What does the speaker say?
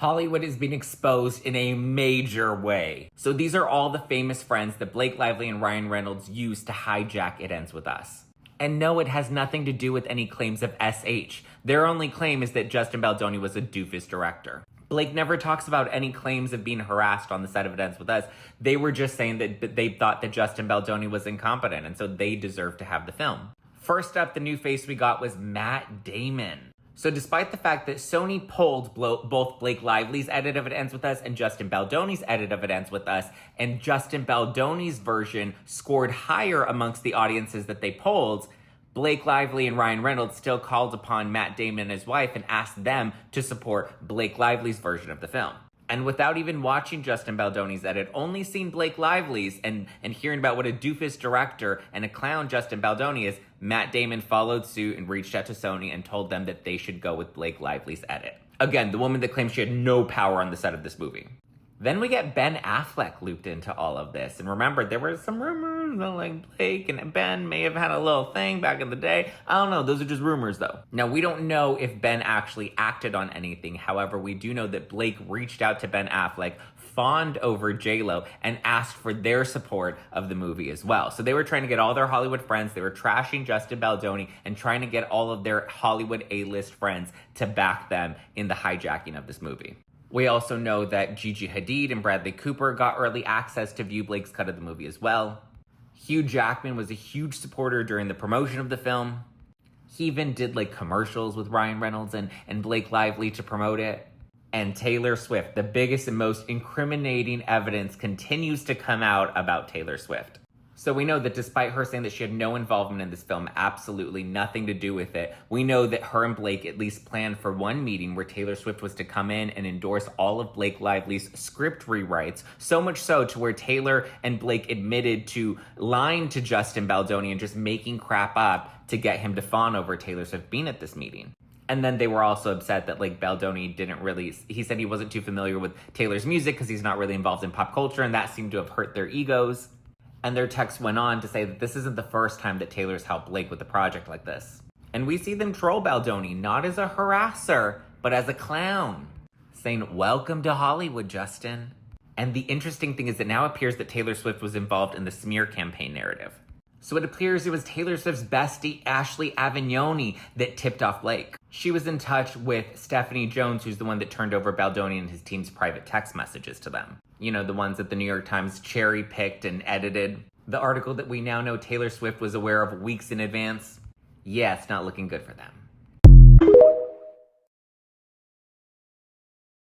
Hollywood is being exposed in a major way. So these are all the famous friends that Blake Lively and Ryan Reynolds used to hijack It Ends With Us. And no, it has nothing to do with any claims of SH. Their only claim is that Justin Baldoni was a doofus director. Blake never talks about any claims of being harassed on the set of It Ends With Us. They were just saying that they thought that Justin Baldoni was incompetent, and so they deserved to have the film. First up, the new face we got was Matt Damon. So despite the fact that Sony pulled both Blake Lively's edit of It Ends With Us and Justin Baldoni's edit of It Ends With Us, and Justin Baldoni's version scored higher amongst the audiences that they polled, Blake Lively and Ryan Reynolds still called upon Matt Damon and his wife and asked them to support Blake Lively's version of the film. And without even watching Justin Baldoni's edit, only seeing Blake Lively's and hearing about what a doofus director and a clown Justin Baldoni is, Matt Damon followed suit and reached out to Sony and told them that they should go with Blake Lively's edit. Again, the woman that claims she had no power on the set of this movie. Then we get Ben Affleck looped into all of this. And remember, there were some rumors that like Blake and Ben may have had a little thing back in the day. I don't know. Those are just rumors, though. Now, we don't know if Ben actually acted on anything. However, we do know that Blake reached out to Ben Affleck, fawned over J-Lo, and asked for their support of the movie as well. So they were trying to get all their Hollywood friends. They were trashing Justin Baldoni and trying to get all of their Hollywood A-list friends to back them in the hijacking of this movie. We also know that Gigi Hadid and Bradley Cooper got early access to view Blake's cut of the movie as well. Hugh Jackman was a huge supporter during the promotion of the film. He even did like commercials with Ryan Reynolds and Blake Lively to promote it. And Taylor Swift, the biggest and most incriminating evidence continues to come out about Taylor Swift. So we know that despite her saying that she had no involvement in this film, absolutely nothing to do with it, we know that her and Blake at least planned for one meeting where Taylor Swift was to come in and endorse all of Blake Lively's script rewrites, so much so to where Taylor and Blake admitted to lying to Justin Baldoni and just making crap up to get him to fawn over Taylor Swift being at this meeting. And then they were also upset that like Baldoni he said he wasn't too familiar with Taylor's music because he's not really involved in pop culture, and that seemed to have hurt their egos. And their text went on to say that this isn't the first time that Taylor's helped Blake with a project like this. And we see them troll Baldoni, not as a harasser, but as a clown, saying, "Welcome to Hollywood, Justin." And the interesting thing is that now appears that Taylor Swift was involved in the smear campaign narrative. So it appears it was Taylor Swift's bestie, Ashley Avignoni, that tipped off Blake. She was in touch with Stephanie Jones, who's the one that turned over Baldoni and his team's private text messages to them. You know, the ones that the New York Times cherry-picked and edited. The article that we now know Taylor Swift was aware of weeks in advance. Yeah, it's not looking good for them.